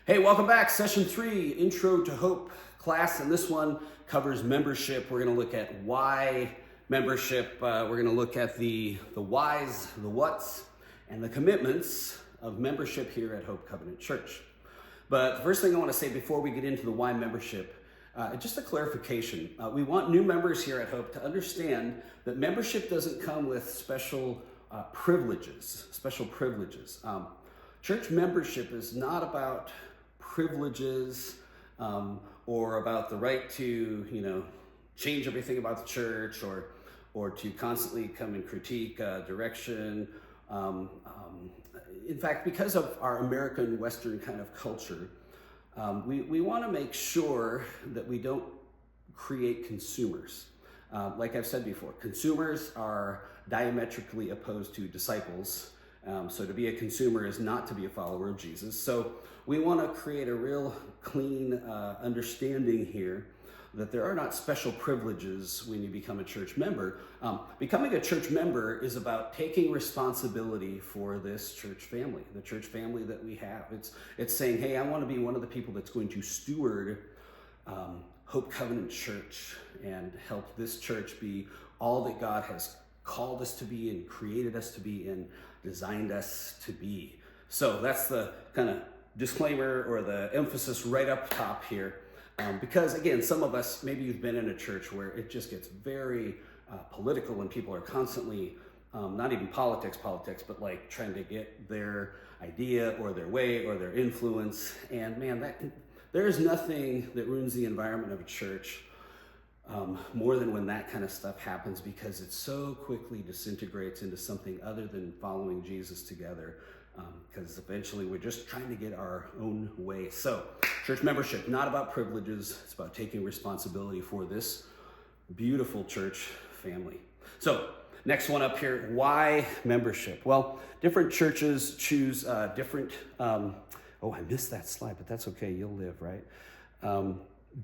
Hey, welcome back. Session 3, Intro to Hope class, and this one covers membership. We're going to look at why membership. We're going to look at the whys, the whats, and the commitments of membership here at Hope Covenant Church. But the first thing I want to say before we get into the why membership, just a clarification. We want new members here at Hope to understand that membership doesn't come with special privileges. Church membership is not about privileges or about the right to, change everything about the church or to constantly come and critique direction. In fact, because of our American Western kind of culture, we want to make sure that we don't create consumers. Like I've said before, consumers are diametrically opposed to disciples. So to be a consumer is not to be a follower of Jesus. So we want to create a real clean understanding here that there are not special privileges when you become a church member. Becoming a church member is about taking responsibility for this church family, the church family that we have. It's saying, hey, I want to be one of the people that's going to steward Hope Covenant Church and help this church be all that God has called us to be and created us to be and designed us to be. So that's the kind of disclaimer or the emphasis right up top here. Because again, some of us, maybe you've been in a church where it just gets very political and people are constantly, not even politics, but like trying to get their idea or their way or their influence. And man, there is nothing that ruins the environment of a church more than when that kind of stuff happens, because it so quickly disintegrates into something other than following Jesus together, because eventually we're just trying to get our own way. So church membership, not about privileges, it's about taking responsibility for this beautiful church family. So next one up here, why membership? Well, different churches choose different, I missed that slide, but that's okay, you'll live, right?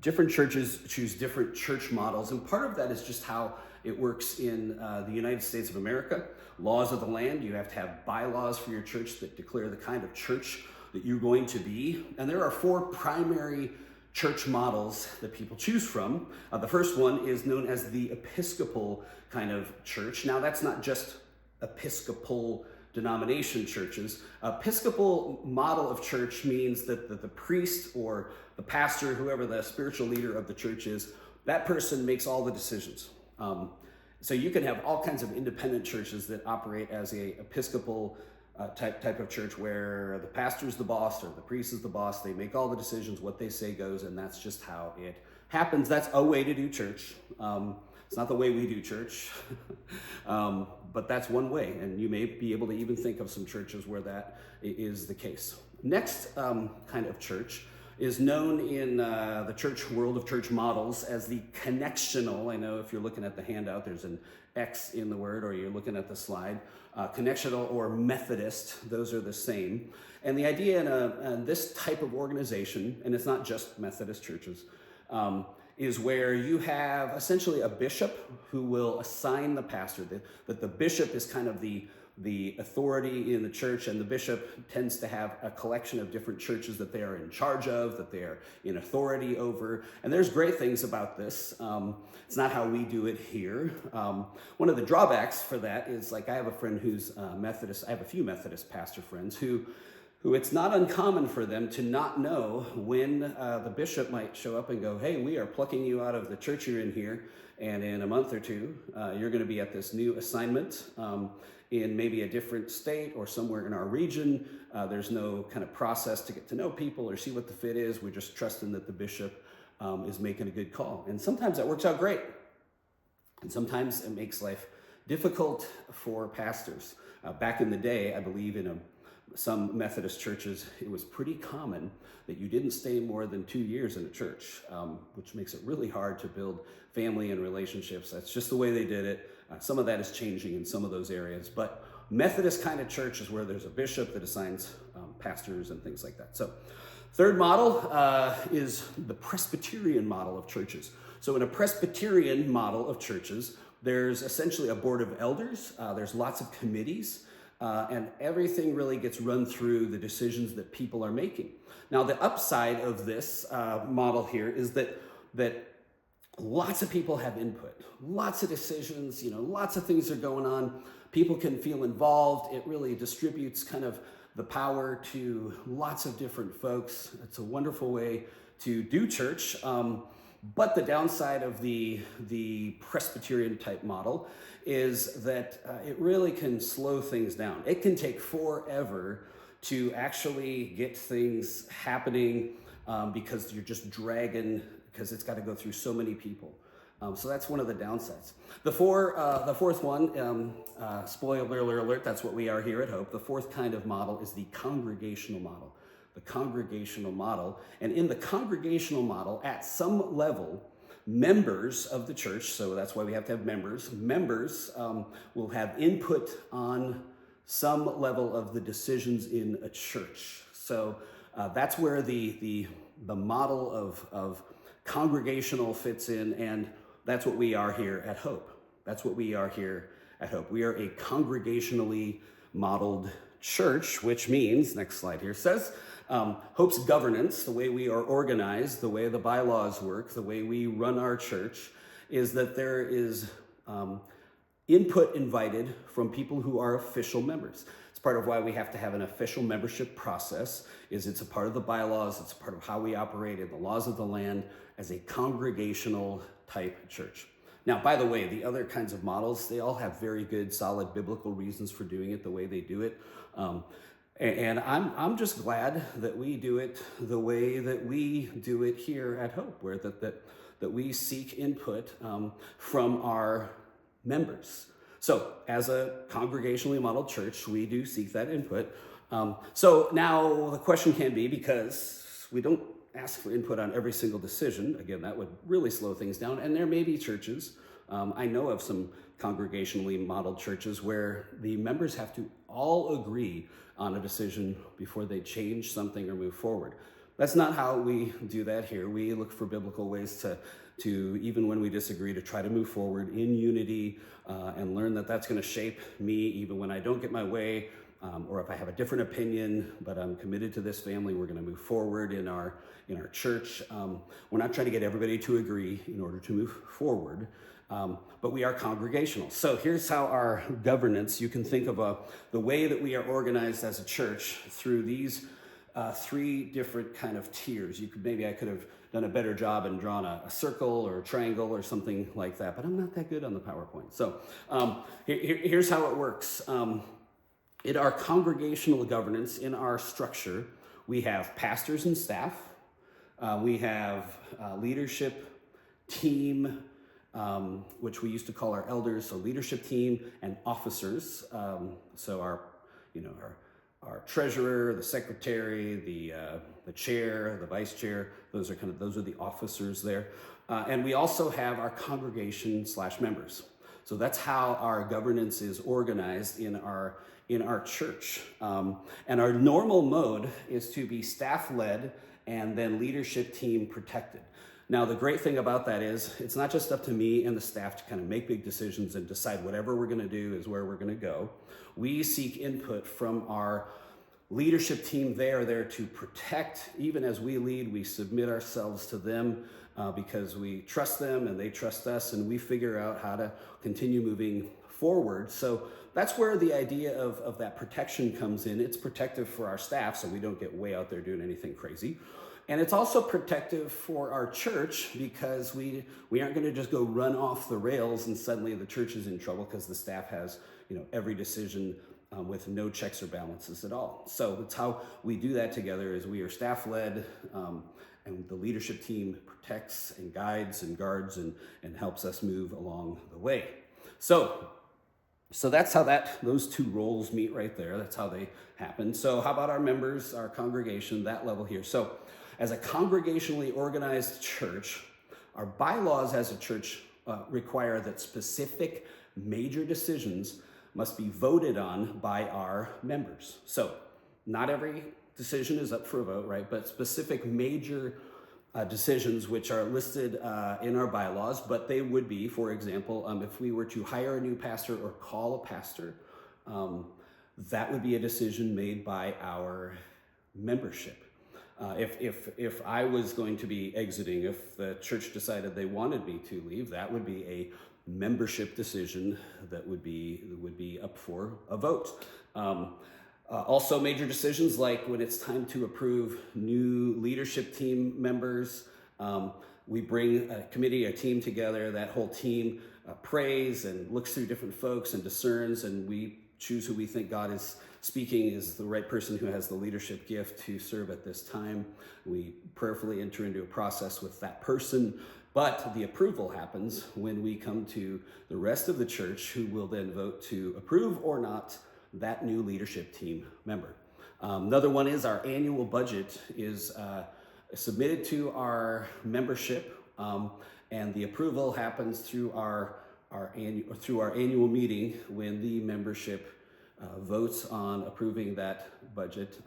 Different churches choose different church models, and part of that is just how it works in the United States of America. Laws of the land, you have to have bylaws for your church that declare the kind of church that you're going to be. And there are 4 primary church models that people choose from. The first one is known as the Episcopal kind of church. Now, that's not just Episcopal denomination churches. Episcopal model of church means that the priest or the pastor, whoever the spiritual leader of the church is, that person makes all the decisions. So you can have all kinds of independent churches that operate as a Episcopal type of church where the pastor's the boss or the priest is the boss. They make all the decisions, what they say goes, and that's just how it happens. That's a way to do church. It's not the way we do church, but that's one way, and you may be able to even think of some churches where that is the case. Next kind of church is known in the church world of church models as the connectional. I know if you're looking at the handout, there's an X in the word, or you're looking at the slide. Connectional or Methodist, those are the same. And the idea in this type of organization, and it's not just Methodist churches, is where you have essentially a bishop who will assign the pastor. That the bishop is kind of the authority in the church, and the bishop tends to have a collection of different churches that they are in charge of, that they are in authority over. And there's great things about this. It's not how we do it here. One of the drawbacks for that is, like, I have a friend who's Methodist. I have a few Methodist pastor friends who it's not uncommon for them to not know when the bishop might show up and go, hey, we are plucking you out of the church you're in here, and in a month or two, you're going to be at this new assignment in maybe a different state or somewhere in our region. There's no kind of process to get to know people or see what the fit is. We're just trusting that the bishop is making a good call. And sometimes that works out great. And sometimes it makes life difficult for pastors. Back in the day, I believe in some Methodist churches, it was pretty common that you didn't stay more than 2 years in a church, which makes it really hard to build family and relationships. That's just the way they did it. Some of that is changing in some of those areas, but Methodist kind of church is where there's a bishop that assigns pastors and things like that. So third model is the Presbyterian model of churches. So in a Presbyterian model of churches, there's essentially a board of elders. There's lots of committees. and everything really gets run through the decisions that people are making. Now, the upside of this model here is that lots of people have input, lots of decisions, lots of things are going on. People can feel involved. It really distributes kind of the power to lots of different folks. It's a wonderful way to do church. But the downside of the Presbyterian type model is that it really can slow things down. It can take forever to actually get things happening because you're just dragging, because it's got to go through so many people. So that's one of the downsides. The fourth one, spoiler alert, that's what we are here at Hope. The fourth kind of model is the congregational model. The congregational model. And in the congregational model, at some level, members of the church, so that's why we have to have members, will have input on some level of the decisions in a church. So that's where the model of congregational fits in, and that's what we are here at Hope. That's what we are here at Hope. We are a congregationally modeled church, which means, next slide here says, Hope's governance, the way we are organized, the way the bylaws work, the way we run our church, is that there is input invited from people who are official members. It's part of why we have to have an official membership process, is it's a part of the bylaws, it's a part of how we operate in the laws of the land as a congregational type church. Now, by the way, the other kinds of models, they all have very good, solid biblical reasons for doing it the way they do it. And I'm just glad that we do it the way that we do it here at Hope, where that we seek input from our members. So as a congregationally modeled church, we do seek that input. So now the question can be, because we don't ask for input on every single decision, again, that would really slow things down. And there may be churches, I know of some congregationally modeled churches where the members have to all agree on a decision before they change something or move forward. That's not how we do that here. We look for biblical ways to even when we disagree, to try to move forward in unity and learn that that's going to shape me even when I don't get my way, or if I have a different opinion, but I'm committed to this family, we're going to move forward in our church. We're not trying to get everybody to agree in order to move forward, but we are congregational. So here's how our governance, you can think of the way that we are organized as a church through these three different kind of tiers. I could have done a better job and drawn a circle or a triangle or something like that, but I'm not that good on the PowerPoint. So here's how it works. In our congregational governance, in our structure, we have pastors and staff. We have leadership team, which we used to call our elders, so leadership team and officers. So our treasurer, the secretary, the chair, the vice chair, those are the officers there. And we also have our congregation / members. So that's how our governance is organized in our church. And our normal mode is to be staff-led and then leadership team protected. Now, the great thing about that is it's not just up to me and the staff to kind of make big decisions and decide whatever we're going to do is where we're going to go. We seek input from our leadership team. They are there to protect. Even as we lead, we submit ourselves to them because we trust them and they trust us, and we figure out how to continue moving forward. So that's where the idea of that protection comes in. It's protective for our staff so we don't get way out there doing anything crazy. And it's also protective for our church because we aren't going to just go run off the rails and suddenly the church is in trouble because the staff has every decision with no checks or balances at all. So that's how we do that together, is we are staff-led, and the leadership team protects and guides and guards and helps us move along the way. So that's how those two roles meet right there. That's how they happen. So how about our members, our congregation, that level here? So as a congregationally organized church, our bylaws as a church require that specific major decisions must be voted on by our members. So not every decision is up for a vote, right? But specific major decisions which are listed in our bylaws, but they would be, for example, if we were to hire a new pastor or call a pastor, that would be a decision made by our membership. If I was going to be exiting, if the church decided they wanted me to leave, that would be a membership decision that would be up for a vote. Also, major decisions like when it's time to approve new leadership team members, we bring a committee, a team together. That whole team prays and looks through different folks and discerns, and we choose who we think God is speaking is the right person who has the leadership gift to serve at this time. We prayerfully enter into a process with that person, but the approval happens when we come to the rest of the church, who will then vote to approve or not that new leadership team member. Another one is our annual budget is submitted to our membership, and the approval happens through our annual meeting when the membership votes on approving that budget.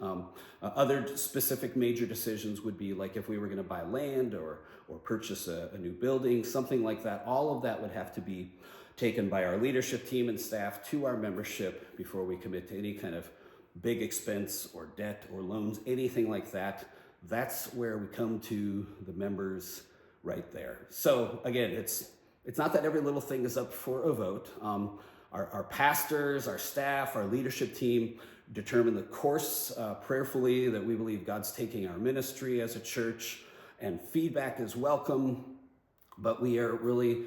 Other specific major decisions would be like if we were going to buy land or purchase a new building, something like that. All of that would have to be taken by our leadership team and staff to our membership before we commit to any kind of big expense or debt or loans, anything like that. That's where we come to the members right there. So again, it's not that every little thing is up for a vote. Our pastors, our staff, our leadership team determine the course prayerfully that we believe God's taking our ministry as a church, and feedback is welcome, but we are really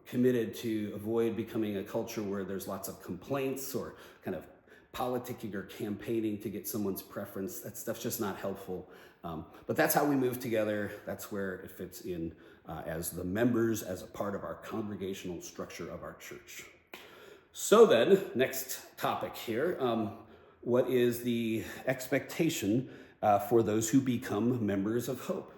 committed to avoid becoming a culture where there's lots of complaints or kind of politicking or campaigning to get someone's preference. That stuff's just not helpful. But that's how we move together. That's where it fits in as the members, as a part of our congregational structure of our church. So then, next topic here, what is the expectation for those who become members of Hope?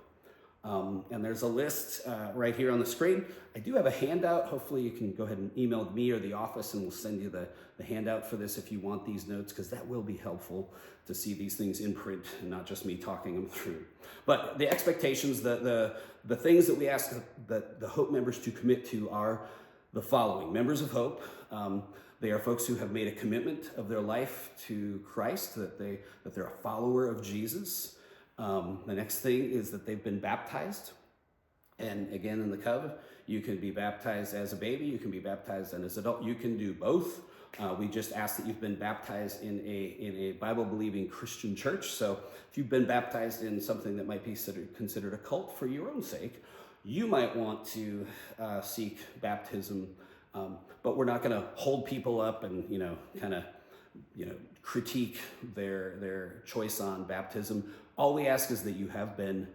And there's a list right here on the screen. I do have a handout. Hopefully you can go ahead and email me or the office, and we'll send you the handout for this if you want these notes, because that will be helpful to see these things in print and not just me talking them through. But the expectations, the things that we ask the Hope members to commit to are the following. Members of Hope, they are folks who have made a commitment of their life to Christ, that they're a follower of Jesus. The next thing is that they've been baptized. And again, in the Cove, you can be baptized as a baby, you can be baptized as an adult, you can do both. We just ask that you've been baptized in a Bible-believing Christian church. So if you've been baptized in something that might be considered a cult for your own sake, you might want to seek baptism. But we're not going to hold people up and critique their choice on baptism. All we ask is that you have been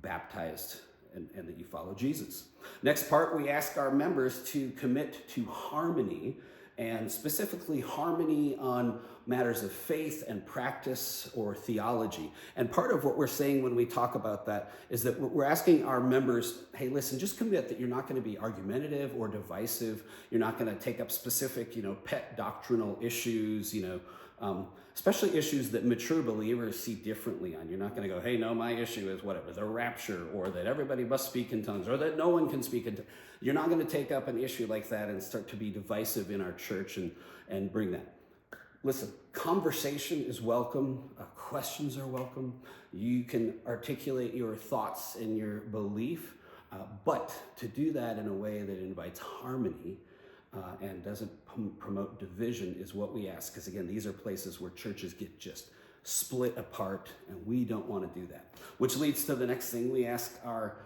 baptized and that you follow Jesus. Next part, we ask our members to commit to harmony, and specifically harmony on matters of faith and practice or theology. And part of what we're saying when we talk about that is that we're asking our members, hey, listen, just commit that you're not going to be argumentative or divisive. You're not going to take up specific, pet doctrinal issues, especially issues that mature believers see differently on. You're not going to go, hey, no, my issue is whatever, the rapture, or that everybody must speak in tongues, or that no one can speak in tongues. You're not going to take up an issue like that and start to be divisive in our church and bring that. Listen, conversation is welcome. Questions are welcome. You can articulate your thoughts and your belief, but to do that in a way that invites harmony and doesn't promote division is what we ask. Because again, these are places where churches get just split apart, and we don't want to do that. Which leads to the next thing. We ask our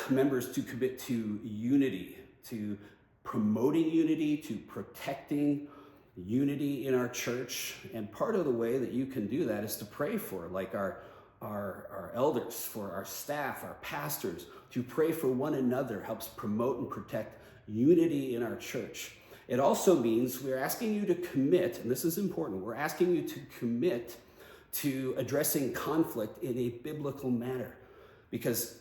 members to commit to unity, to promoting unity, to protecting unity in our church. And part of the way that you can do that is to pray for, like our elders, for our staff, our pastors, to pray for one another helps promote and protect unity in our church. It also means we're asking you to commit, and this is important, we're asking you to commit to addressing conflict in a biblical manner, because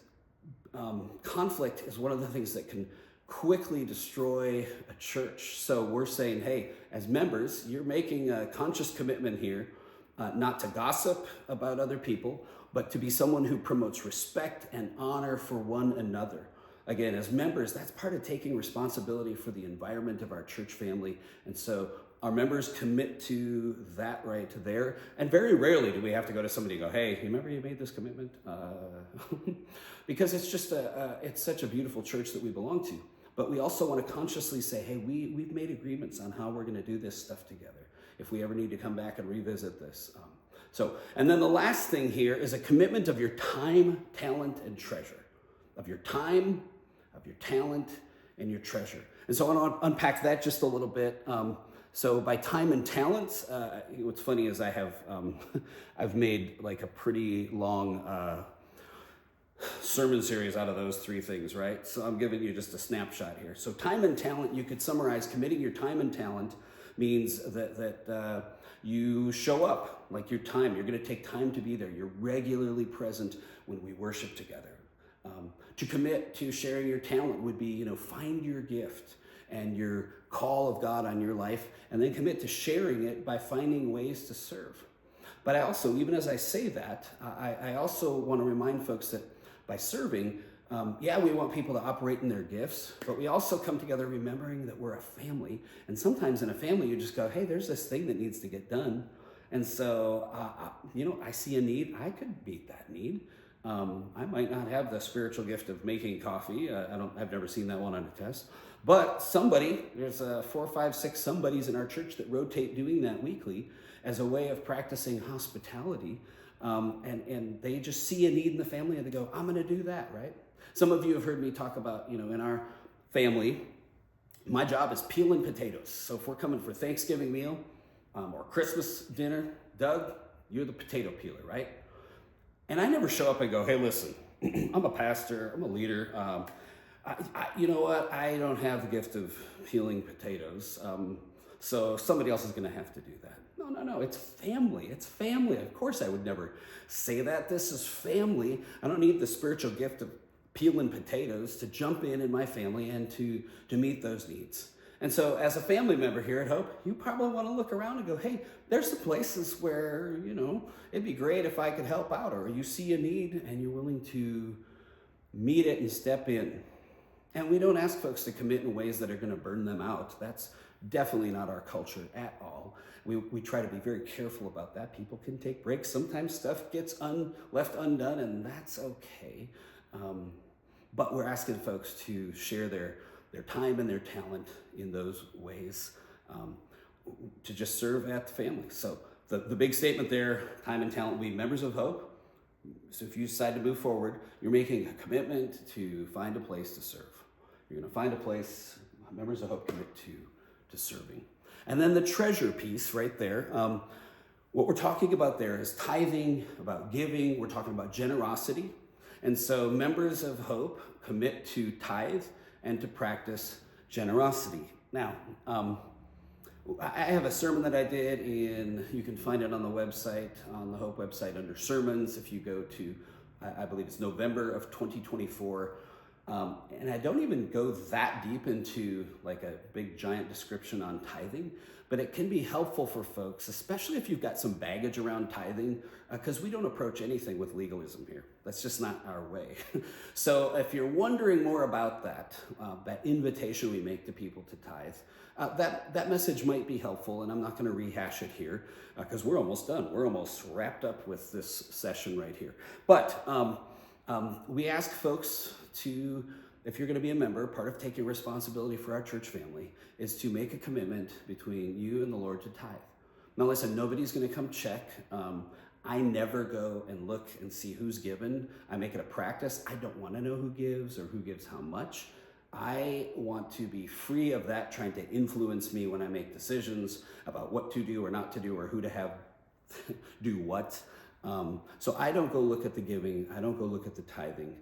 conflict is one of the things that can quickly destroy a church. So we're saying, hey, as members, you're making a conscious commitment here, not to gossip about other people, but to be someone who promotes respect and honor for one another. Again, as members, that's part of taking responsibility for the environment of our church family. And so Our members commit to that right there. And very rarely do we have to go to somebody and go, hey, you remember you made this commitment? Because it's just it's such a beautiful church that we belong to. But we also want to consciously say, hey, we've made agreements on how we're going to do this stuff together if we ever need to come back and revisit this. And then the last thing here is a commitment of your time, talent, and treasure. Of your time, of your talent, and your treasure. And so I want to unpack that just a little bit. So by time and talent, what's funny is I've made like a pretty long sermon series out of those three things, right? So I'm giving you just a snapshot here. So time and talent, you could summarize committing your time and talent means that you show up, like your time. You're going to take time to be there. You're regularly present when we worship together. To commit to sharing your talent would be, find your gift and your call of God on your life, and then commit to sharing it by finding ways to serve. But I also, even as I say that, I also want to remind folks that by serving, we want people to operate in their gifts, but we also come together remembering that we're a family. And sometimes in a family, you just go, hey, there's this thing that needs to get done. And so, I see a need. I could meet that need. I might not have the spiritual gift of making coffee. I've never seen that one on a test. But there's 4, 5, 6 somebodies in our church that rotate doing that weekly as a way of practicing hospitality. And they just see a need in the family and they go, I'm going to do that, right? Some of you have heard me talk about, in our family, my job is peeling potatoes. So if we're coming for Thanksgiving meal or Christmas dinner, Doug, you're the potato peeler, right? And I never show up and go, hey, listen, I'm a pastor, I'm a leader. You know what? I don't have the gift of peeling potatoes. So somebody else is going to have to do that. No, it's family. It's family. Of course, I would never say that. This is family. I don't need the spiritual gift of peeling potatoes to jump in my family and to meet those needs. And so as a family member here at Hope, you probably want to look around and go, hey, there's some places where, it'd be great if I could help out, or you see a need and you're willing to meet it and step in. And we don't ask folks to commit in ways that are going to burn them out. That's definitely not our culture at all. We try to be very careful about that. People can take breaks. Sometimes stuff gets left undone, and that's okay. But we're asking folks to share their time and their talent in those ways, to just serve at the family. So the big statement there, time and talent, we members of Hope. So if you decide to move forward, you're making a commitment to find a place to serve. You're going to find a place, members of Hope commit to serving. And then the treasure piece right there, what we're talking about there is tithing, about giving, we're talking about generosity. And so members of Hope commit to tithe and to practice generosity. Now, I have a sermon that I did you can find it on the website, on the Hope website under sermons. If you go to, I believe it's November of 2024. And I don't even go that deep into like a big giant description on tithing, but it can be helpful for folks, especially if you've got some baggage around tithing, because we don't approach anything with legalism here. That's just not our way. So if you're wondering more about that invitation we make to people to tithe, that message might be helpful, and I'm not going to rehash it here because we're almost done. We're almost wrapped up with this session right here. But we ask folks to, if you're going to be a member, part of taking responsibility for our church family is to make a commitment between you and the Lord to tithe. Now listen, nobody's going to come check. I never go and look and see who's given. I make it a practice. I don't want to know who gives or who gives how much. I want to be free of that trying to influence me when I make decisions about what to do or not to do or who to have do what. So I don't go look at the giving. I don't go look at the tithing.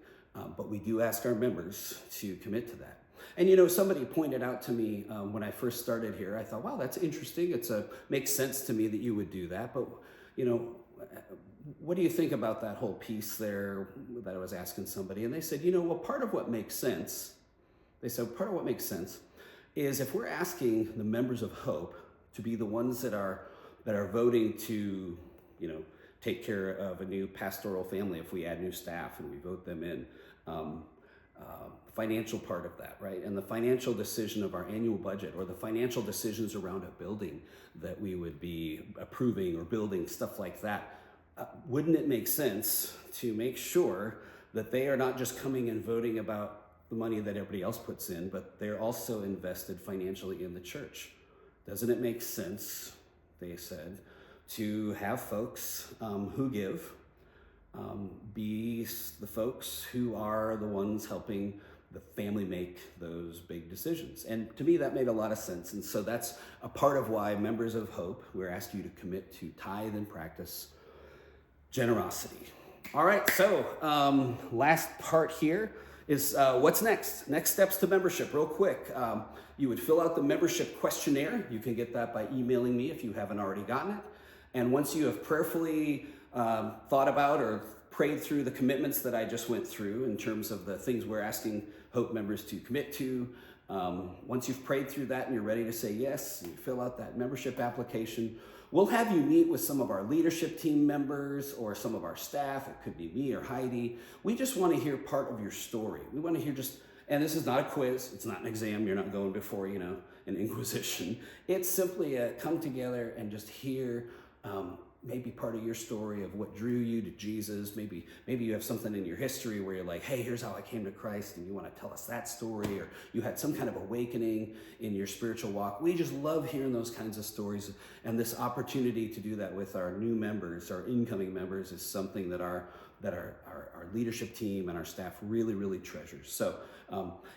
But we do ask our members to commit to that. And somebody pointed out to me when I first started here, I thought, wow, that's interesting. Makes sense to me that you would do that. But, what do you think about that whole piece there that I was asking somebody? And they said, part of what makes sense, part of what makes sense is if we're asking the members of Hope to be the ones that are voting to, take care of a new pastoral family, if we add new staff and we vote them in, financial part of that, right? And the financial decision of our annual budget, or the financial decisions around a building that we would be approving or building, stuff like that. Wouldn't it make sense to make sure that they are not just coming and voting about the money that everybody else puts in, but they're also invested financially in the church? Doesn't it make sense, they said, to have folks who give be the folks who are the ones helping the family make those big decisions? And to me, that made a lot of sense. And so that's a part of why members of Hope, we're asking you to commit to tithe and practice generosity. All right, so last part here is what's next? Next steps to membership, real quick. You would fill out the membership questionnaire. You can get that by emailing me if you haven't already gotten it. And once you have prayerfully thought about or prayed through the commitments that I just went through in terms of the things we're asking Hope members to commit to, once you've prayed through that and you're ready to say yes, you fill out that membership application. We'll have you meet with some of our leadership team members or some of our staff. It could be me or Heidi. We just want to hear part of your story. We want to hear and this is not a quiz. It's not an exam. You're not going before, an inquisition. It's simply a come together and just hear maybe part of your story of what drew you to Jesus. Maybe you have something in your history where you're like, hey, here's how I came to Christ, and you want to tell us that story, or you had some kind of awakening in your spiritual walk. We just love hearing those kinds of stories, and this opportunity to do that with our new members, our incoming members, is something that our leadership team and our staff really, really treasures. So,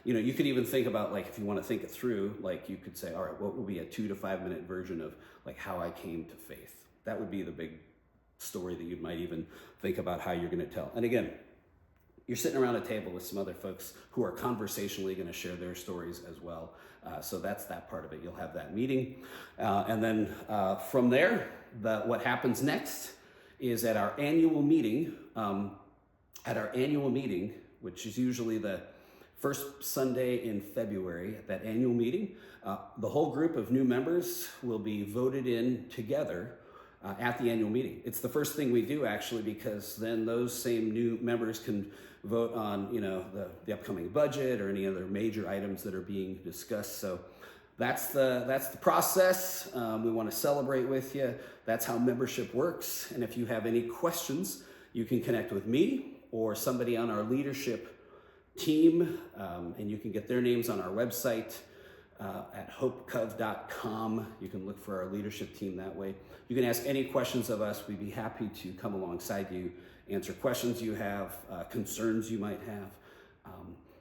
you could even think about, like, if you want to think it through, like you could say, all right, what would be a 2 to 5 minute version of like how I came to faith? That would be the big story that you might even think about how you're going to tell. And again, you're sitting around a table with some other folks who are conversationally going to share their stories as well. So that's that part of it. You'll have that meeting. And then from there, what happens next is at our annual meeting, which is usually the first Sunday in February, at that annual meeting, the whole group of new members will be voted in together at the annual meeting. It's the first thing we do, actually, because then those same new members can vote on, the upcoming budget or any other major items that are being discussed. So that's the process. We want to celebrate with you. That's how membership works. And if you have any questions, you can connect with me or somebody on our leadership team, and you can get their names on our website at hopecov.com. You can look for our leadership team that way. You can ask any questions of us. We'd be happy to come alongside you, answer questions you have, concerns you might have,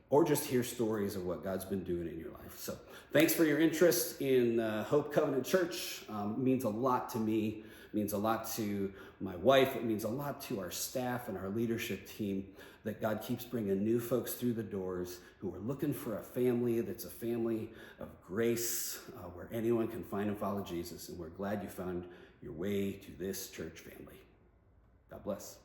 or just hear stories of what God's been doing in your life. So thanks for your interest in Hope Covenant Church. It means a lot to me. It means a lot to my wife. It means a lot to our staff and our leadership team that God keeps bringing new folks through the doors who are looking for a family that's a family of grace, where anyone can find and follow Jesus. And we're glad you found your way to this church family. God bless.